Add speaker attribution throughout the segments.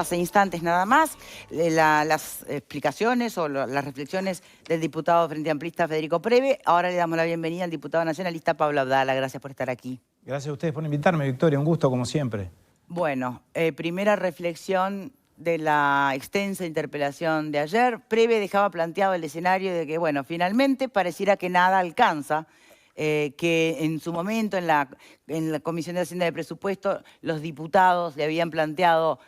Speaker 1: hace instantes nada más las explicaciones o las reflexiones del diputado Frente Amplista Federico Preve. Ahora le damos la bienvenida al diputado nacionalista Pablo Abdala. Gracias por estar aquí.
Speaker 2: Gracias a ustedes por invitarme, Victoria. Un gusto, como siempre.
Speaker 1: Bueno, primera reflexión de la extensa interpelación de ayer. Preve dejaba planteado el escenario de que, bueno, finalmente pareciera que nada alcanza, que en su momento en la Comisión de Hacienda de Presupuesto los diputados le habían planteado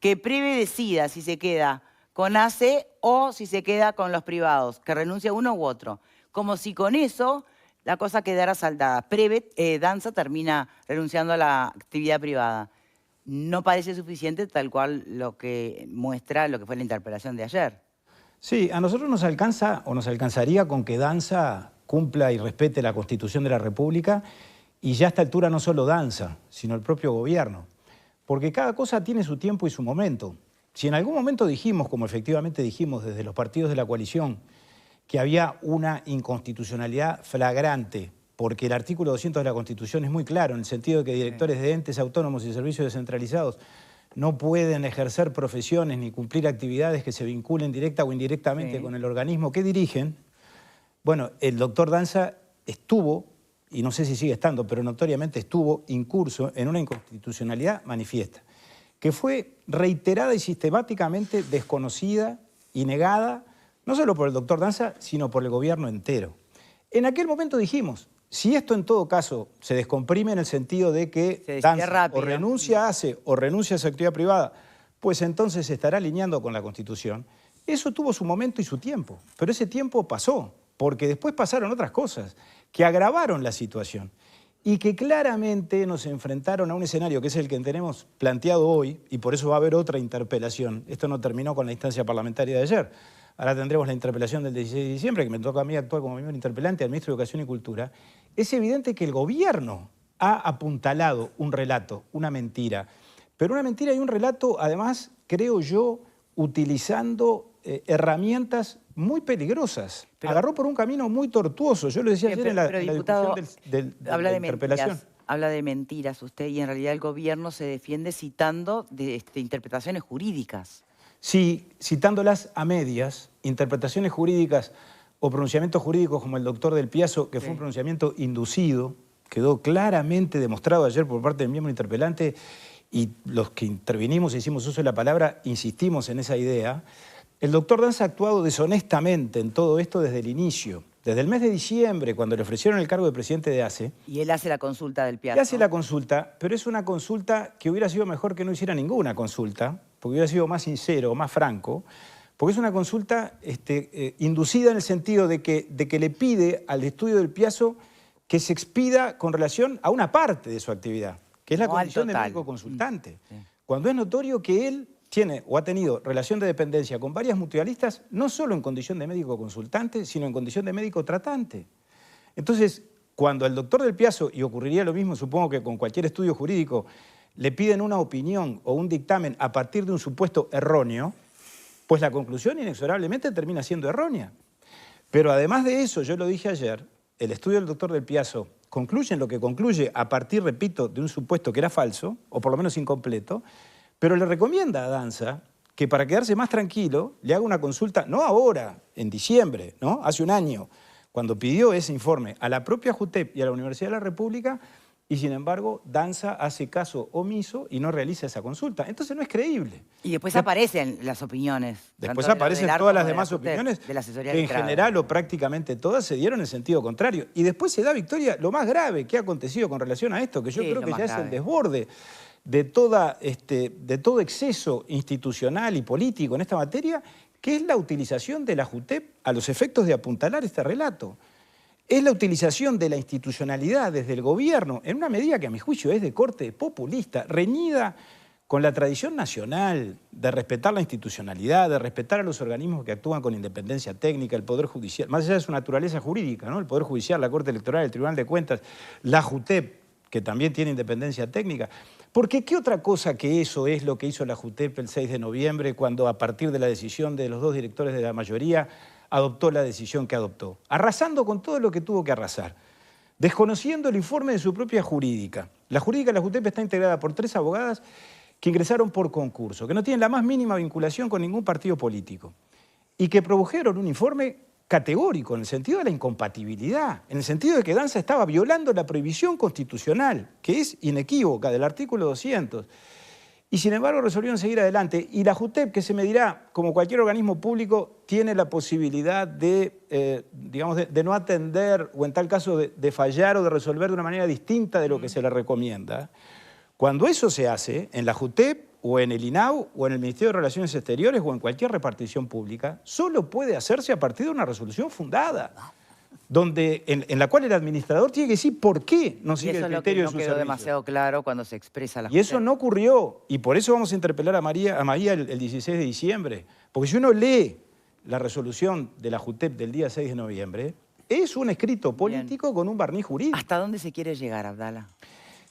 Speaker 1: que Preve decida si se queda con ACE o si se queda con los privados, que renuncie a uno u otro. Como si con eso la cosa quedara saldada. Preve, Danza termina renunciando a la actividad privada. No parece suficiente tal cual lo que muestra lo que fue la interpelación de ayer.
Speaker 2: Sí, a nosotros nos alcanza o nos alcanzaría con que Danza cumpla y respete la Constitución de la República y ya a esta altura no solo Danza, sino el propio gobierno. Porque cada cosa tiene su tiempo y su momento. Si en algún momento dijimos, como efectivamente dijimos desde los partidos de la coalición, que había una inconstitucionalidad flagrante, porque el artículo 200 de la Constitución es muy claro, en el sentido de que directores de entes autónomos y servicios descentralizados no pueden ejercer profesiones ni cumplir actividades que se vinculen directa o indirectamente con el organismo que dirigen. Bueno, el doctor Danza estuvo, y no sé si sigue estando, pero notoriamente estuvo incurso en una inconstitucionalidad manifiesta, que fue reiterada y sistemáticamente desconocida y negada, no solo por el doctor Danza, sino por el gobierno entero. En aquel momento dijimos, si esto en todo caso se descomprime en el sentido de que Danza o renuncia a ACE o renuncia a su actividad privada, pues entonces se estará alineando con la Constitución. Eso tuvo su momento y su tiempo, pero ese tiempo pasó, porque después pasaron otras cosas que agravaron la situación y que claramente nos enfrentaron a un escenario que es el que tenemos planteado hoy, y por eso va a haber otra interpelación. Esto no terminó con la instancia parlamentaria de ayer. Ahora tendremos la interpelación del 16 de diciembre, que me toca a mí actuar como miembro interpelante al ministro de Educación y Cultura. Es evidente que el gobierno ha apuntalado un relato, una mentira. Pero una mentira y un relato, además, creo yo, utilizando herramientas muy peligrosas. Agarró por un camino muy tortuoso. Yo lo decía ayer en la discusión de la interpelación.
Speaker 1: Habla de mentiras usted, y en realidad el gobierno se defiende citando interpretaciones jurídicas.
Speaker 2: Sí, citándolas a medias, interpretaciones jurídicas o pronunciamientos jurídicos como el doctor Del Piazzo, que fue un pronunciamiento inducido, quedó claramente demostrado ayer por parte del miembro interpelante, y los que intervinimos e hicimos uso de la palabra insistimos en esa idea. El doctor Danza ha actuado deshonestamente en todo esto desde el inicio. Desde el mes de diciembre, cuando le ofrecieron el cargo de presidente de ACE.
Speaker 1: Y él hace la consulta del Piazzo.
Speaker 2: Él hace la consulta, pero es una consulta que hubiera sido mejor que no hiciera ninguna consulta, porque hubiera sido más sincero, más franco, porque es una consulta inducida en el sentido de que le pide al estudio del Piazzo que se expida con relación a una parte de su actividad, que es la condición de médico consultante. Cuando es notorio que él tiene o ha tenido relación de dependencia con varias mutualistas, no solo en condición de médico consultante, sino en condición de médico tratante. Entonces, cuando al doctor Del Piazzo, y ocurriría lo mismo supongo que con cualquier estudio jurídico, le piden una opinión o un dictamen a partir de un supuesto erróneo, pues la conclusión inexorablemente termina siendo errónea. Pero además de eso, yo lo dije ayer, el estudio del doctor Del Piazzo concluye en lo que concluye a partir, repito, de un supuesto que era falso, o por lo menos incompleto, pero le recomienda a Danza que para quedarse más tranquilo le haga una consulta, no ahora, en diciembre, ¿no? Hace un año, cuando pidió ese informe a la propia JUTEP y a la Universidad de la República, y sin embargo Danza hace caso omiso y no realiza esa consulta. Entonces no es creíble.
Speaker 1: Y después aparecen las opiniones.
Speaker 2: Después aparecen todas las demás opiniones que en general o prácticamente todas se dieron en sentido contrario. Y después se da, Victoria, lo más grave que ha acontecido con relación a esto, que yo creo que ya es el desborde de todo exceso institucional y político en esta materia, que es la utilización de la JUTEP a los efectos de apuntalar este relato. Es la utilización de la institucionalidad desde el gobierno en una medida que a mi juicio es de corte populista, reñida con la tradición nacional de respetar la institucionalidad, de respetar a los organismos que actúan con independencia técnica, el Poder Judicial, más allá de su naturaleza jurídica, ¿no? El Poder Judicial, la Corte Electoral, el Tribunal de Cuentas, la JUTEP, que también tiene independencia técnica. Porque ¿qué otra cosa que eso es lo que hizo la JUTEP el 6 de noviembre, cuando a partir de la decisión de los dos directores de la mayoría adoptó la decisión que adoptó? Arrasando con todo lo que tuvo que arrasar, desconociendo el informe de su propia jurídica. La jurídica de la JUTEP está integrada por 3 abogadas que ingresaron por concurso, que no tienen la más mínima vinculación con ningún partido político y que produjeron un informe categórico en el sentido de la incompatibilidad, en el sentido de que Danza estaba violando la prohibición constitucional, que es inequívoca, del artículo 200. Y sin embargo resolvieron seguir adelante. Y la JUTEP, que se medirá, como cualquier organismo público, tiene la posibilidad de, digamos, de no atender o en tal caso de fallar o de resolver de una manera distinta de lo que se le recomienda. Cuando eso se hace, en la JUTEP o en el INAU o en el Ministerio de Relaciones Exteriores o en cualquier repartición pública, solo puede hacerse a partir de una resolución fundada, donde, en la cual el administrador tiene que decir por qué no sigue el criterio de su servicio.
Speaker 1: Y eso es lo que no quedó demasiado claro cuando se expresa la
Speaker 2: Y eso no ocurrió, y por eso vamos a interpelar a María el 16 de diciembre, porque si uno lee la resolución de la JUTEP del día 6 de noviembre, es un escrito político con un barniz jurídico.
Speaker 1: ¿Hasta dónde se quiere llegar, Abdala?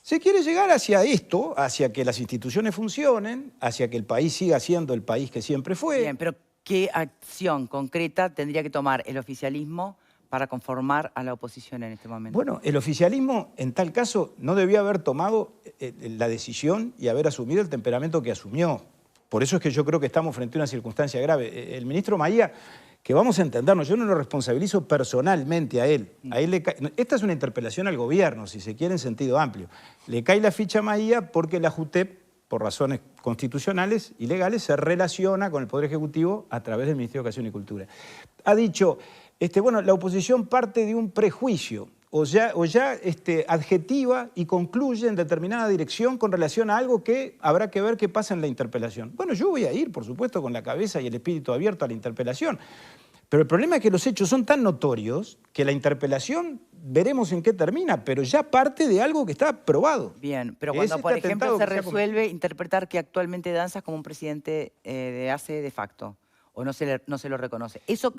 Speaker 2: Se quiere llegar hacia esto, hacia que las instituciones funcionen, hacia que el país siga siendo el país que siempre fue.
Speaker 1: Bien, pero ¿qué acción concreta tendría que tomar el oficialismo para conformar a la oposición en este momento?
Speaker 2: Bueno, el oficialismo en tal caso no debió haber tomado la decisión y haber asumido el temperamento que asumió. Por eso es que yo creo que estamos frente a una circunstancia grave. El ministro Maía, que vamos a entendernos, yo no lo responsabilizo personalmente a él. Esta es una interpelación al gobierno, si se quiere, en sentido amplio. Le cae la ficha a Maía porque la JUTEP, por razones constitucionales y legales, se relaciona con el Poder Ejecutivo a través del Ministerio de Educación y Cultura. Ha dicho, bueno, la oposición parte de un prejuicio o ya adjetiva y concluye en determinada dirección con relación a algo que habrá que ver qué pasa en la interpelación. Bueno, yo voy a ir, por supuesto, con la cabeza y el espíritu abierto a la interpelación. Pero el problema es que los hechos son tan notorios que la interpelación veremos en qué termina, pero ya parte de algo que está probado.
Speaker 1: Bien, pero cuando, por ejemplo, se resuelve interpretar que actualmente Danza es como un presidente de ACE de facto, o no se lo reconoce. ¿Eso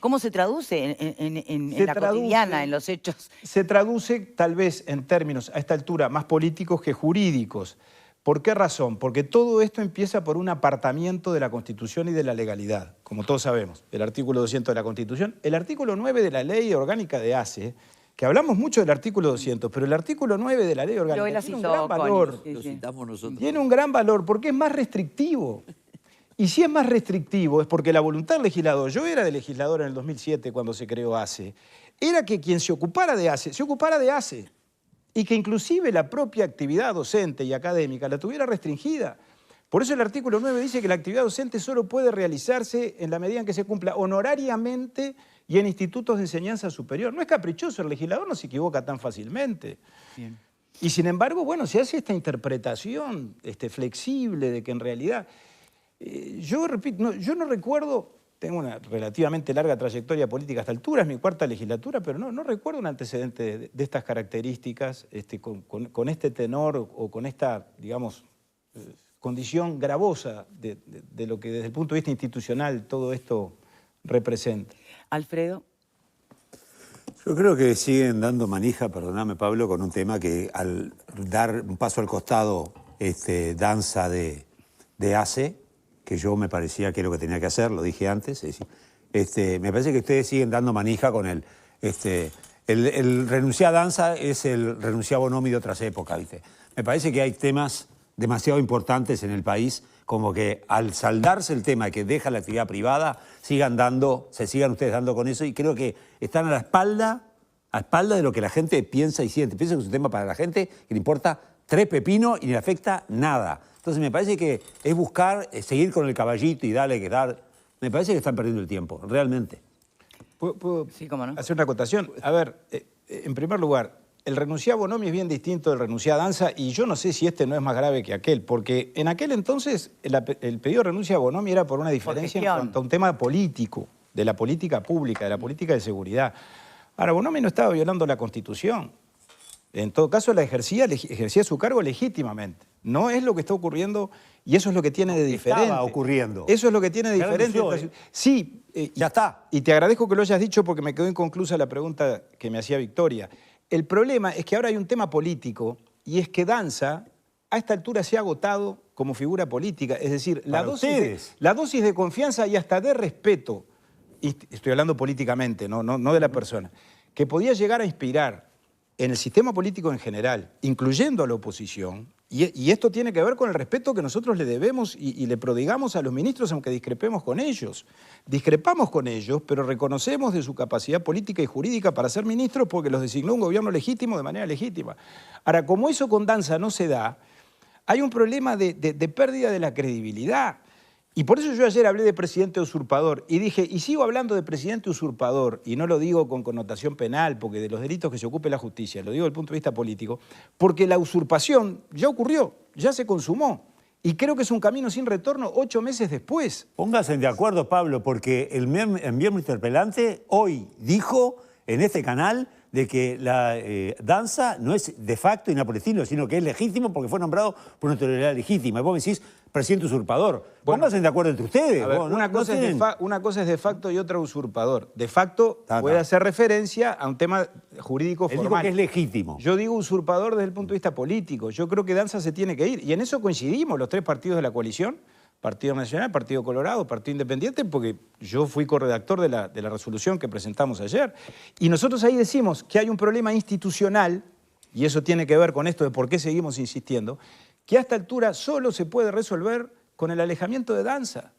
Speaker 1: cómo se traduce en la cotidiana, en los hechos?
Speaker 2: Se traduce tal vez en términos a esta altura más políticos que jurídicos. ¿Por qué razón? Porque todo esto empieza por un apartamiento de la Constitución y de la legalidad, como todos sabemos, el artículo 200 de la Constitución. El artículo 9 de la Ley Orgánica de ACE, que hablamos mucho del artículo 200, pero el artículo 9 de la Ley Orgánica tiene un gran valor.
Speaker 3: Lo citamos nosotros.
Speaker 2: Tiene un gran valor porque es más restrictivo. Y si es más restrictivo es porque la voluntad del legislador, yo era de legislador en el 2007 cuando se creó ACE, era que quien se ocupara de ACE, se ocupara de ACE. Y que inclusive la propia actividad docente y académica la tuviera restringida. Por eso el artículo 9 dice que la actividad docente solo puede realizarse en la medida en que se cumpla honorariamente y en institutos de enseñanza superior. No es caprichoso, el legislador no se equivoca tan fácilmente.
Speaker 1: Bien.
Speaker 2: Y sin embargo, bueno, se hace esta interpretación flexible de que en realidad... yo repito, yo no recuerdo... Tengo una relativamente larga trayectoria política a esta altura, es mi cuarta legislatura, pero no recuerdo un antecedente de estas características, con este tenor o con esta, digamos, condición gravosa de lo que desde el punto de vista institucional todo esto representa.
Speaker 1: Alfredo.
Speaker 3: Yo creo que siguen dando manija, perdóname Pablo, con un tema que al dar un paso al costado Danza de ACE, que yo me parecía que es lo que tenía que hacer, lo dije antes, es decir, me parece que ustedes siguen dando manija con el renunciar a Danza es el renunciar a Bonomi de otras épocas, ¿viste? Me parece que hay temas demasiado importantes en el país, como que al saldarse el tema que deja la actividad privada, se sigan ustedes dando con eso, y creo que están a la espalda de lo que la gente piensa y siente. Piensa que es un tema para la gente que le importa tres pepinos y no le afecta nada. Entonces me parece que es buscar, seguir con el caballito y darle que dar. Me parece que están perdiendo el tiempo, realmente.
Speaker 2: ¿Puedo
Speaker 1: sí, cómo no.
Speaker 2: hacer una acotación? A ver, en primer lugar, el renunciar a Bonomi es bien distinto del renunciar a Danza, y yo no sé si no es más grave que aquel, porque en aquel entonces el pedido de renuncia a Bonomi era por una diferencia en cuanto a un tema político, de la política pública, de la política de seguridad. Ahora, Bonomi no estaba violando la Constitución. En todo caso, ejercía su cargo legítimamente. No es lo que está ocurriendo, y eso es lo que tiene de diferente.
Speaker 3: Estaba ocurriendo.
Speaker 2: Eso es lo que tiene de diferente. Sí,
Speaker 3: ya está.
Speaker 2: Y te agradezco que lo hayas dicho porque me quedó inconclusa la pregunta que me hacía Victoria. El problema es que ahora hay un tema político, y es que Danza a esta altura se ha agotado como figura política. Es decir, la dosis de confianza y hasta de respeto, y estoy hablando políticamente, no de la persona, que podía llegar a inspirar en el sistema político en general, incluyendo a la oposición, Y esto tiene que ver con el respeto que nosotros le debemos y le prodigamos a los ministros, aunque discrepemos con ellos. Discrepamos con ellos, pero reconocemos de su capacidad política y jurídica para ser ministros porque los designó un gobierno legítimo de manera legítima. Ahora, como eso con Danza no se da, hay un problema de pérdida de la credibilidad. Y por eso yo ayer hablé de presidente usurpador y dije, y sigo hablando de presidente usurpador, y no lo digo con connotación penal, porque de los delitos que se ocupe la justicia, lo digo desde el punto de vista político, porque la usurpación ya ocurrió, ya se consumó, y creo que es un camino sin retorno 8 meses después.
Speaker 3: Pónganse de acuerdo, Pablo, porque el miembro interpelante hoy dijo en este canal de que la Danza no es de facto y no por el estilo, sino que es legítimo porque fue nombrado por una autoridad legítima. Y vos me decís, presidente usurpador.
Speaker 2: Bueno,
Speaker 3: pónganse de acuerdo entre ustedes.
Speaker 2: A ver, una cosa es de facto y otra usurpador. De facto puede hacer referencia a un tema jurídico
Speaker 3: Él
Speaker 2: formal.
Speaker 3: dijo que es legítimo.
Speaker 2: Yo digo usurpador desde el punto de vista político. Yo creo que Danza se tiene que ir. Y en eso coincidimos los 3 partidos de la coalición. Partido Nacional, Partido Colorado, Partido Independiente, porque yo fui corredactor de la resolución que presentamos ayer. Y nosotros ahí decimos que hay un problema institucional, y eso tiene que ver con esto de por qué seguimos insistiendo, que a esta altura solo se puede resolver con el alejamiento de Danza.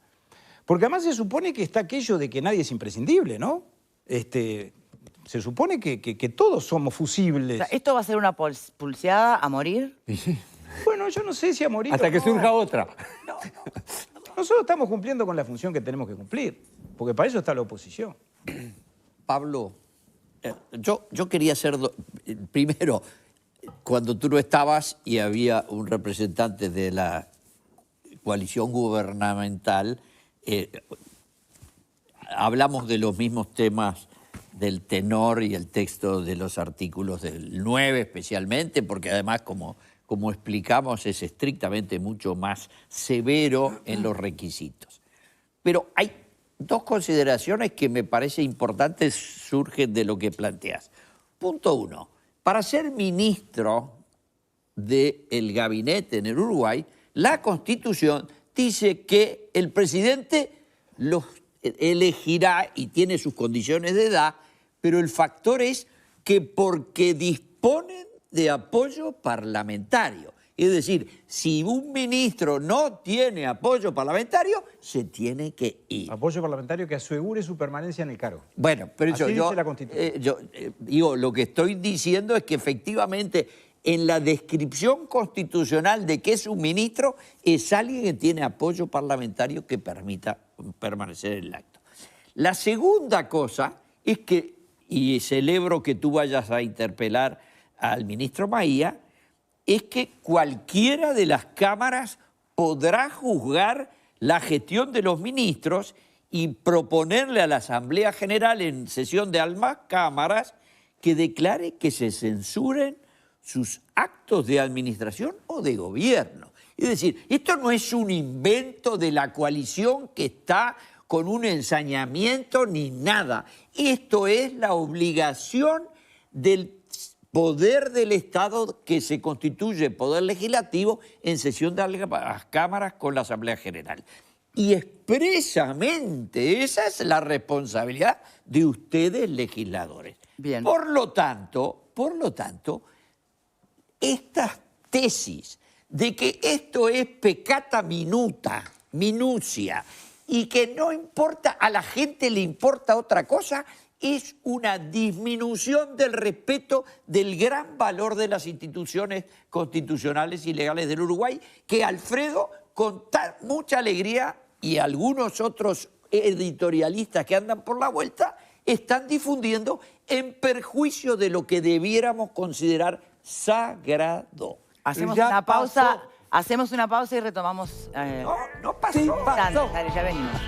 Speaker 2: Porque además se supone que está aquello de que nadie es imprescindible, ¿no? Se supone que todos somos fusibles.
Speaker 1: O sea, ¿esto va a ser una pulseada a morir?
Speaker 2: Bueno, yo no sé si a morir
Speaker 4: Hasta
Speaker 2: o
Speaker 4: que
Speaker 2: no.
Speaker 4: surja otra.
Speaker 2: No. Nosotros estamos cumpliendo con la función que tenemos que cumplir, porque para eso está la oposición.
Speaker 4: Pablo, yo quería hacer... Primero, cuando tú no estabas y había un representante de la coalición gubernamental, hablamos de los mismos temas del tenor y el texto de los artículos del 9 especialmente, porque además, como explicamos, es estrictamente mucho más severo en los requisitos. Pero hay 2 consideraciones que me parece importantes surgen de lo que planteas. Punto 1. Para ser ministro del gabinete en el Uruguay, la Constitución dice que el presidente los elegirá y tiene sus condiciones de edad, pero el factor es que porque disponen de apoyo parlamentario. Es decir, si un ministro no tiene apoyo parlamentario, se tiene que ir.
Speaker 2: Apoyo parlamentario que asegure su permanencia en el cargo.
Speaker 4: Bueno, pero
Speaker 2: Así dice la Constitución.
Speaker 4: Digo, lo que estoy diciendo es que efectivamente en la descripción constitucional de qué es un ministro es alguien que tiene apoyo parlamentario que permita permanecer en el acto. La segunda cosa es que, y celebro que tú vayas a interpelar al ministro Maía, es que cualquiera de las cámaras podrá juzgar la gestión de los ministros y proponerle a la Asamblea General en sesión de ambas cámaras que declare que se censuren sus actos de administración o de gobierno. Es decir, esto no es un invento de la coalición que está con un ensañamiento ni nada. Esto es la obligación del poder del Estado que se constituye poder legislativo en sesión de las cámaras con la Asamblea General. Y expresamente esa es la responsabilidad de ustedes legisladores.
Speaker 1: Bien.
Speaker 4: Por lo tanto, estas tesis de que esto es peccata minucia, y que no importa, a la gente le importa otra cosa, es una disminución del respeto del gran valor de las instituciones constitucionales y legales del Uruguay, que Alfredo, con mucha alegría, y algunos otros editorialistas que andan por la vuelta, están difundiendo en perjuicio de lo que debiéramos considerar sagrado.
Speaker 1: Hacemos
Speaker 4: Ya
Speaker 1: una pausa.
Speaker 4: pasó.
Speaker 1: Hacemos una pausa y retomamos.
Speaker 4: No pasó.
Speaker 1: Dale, ya venimos.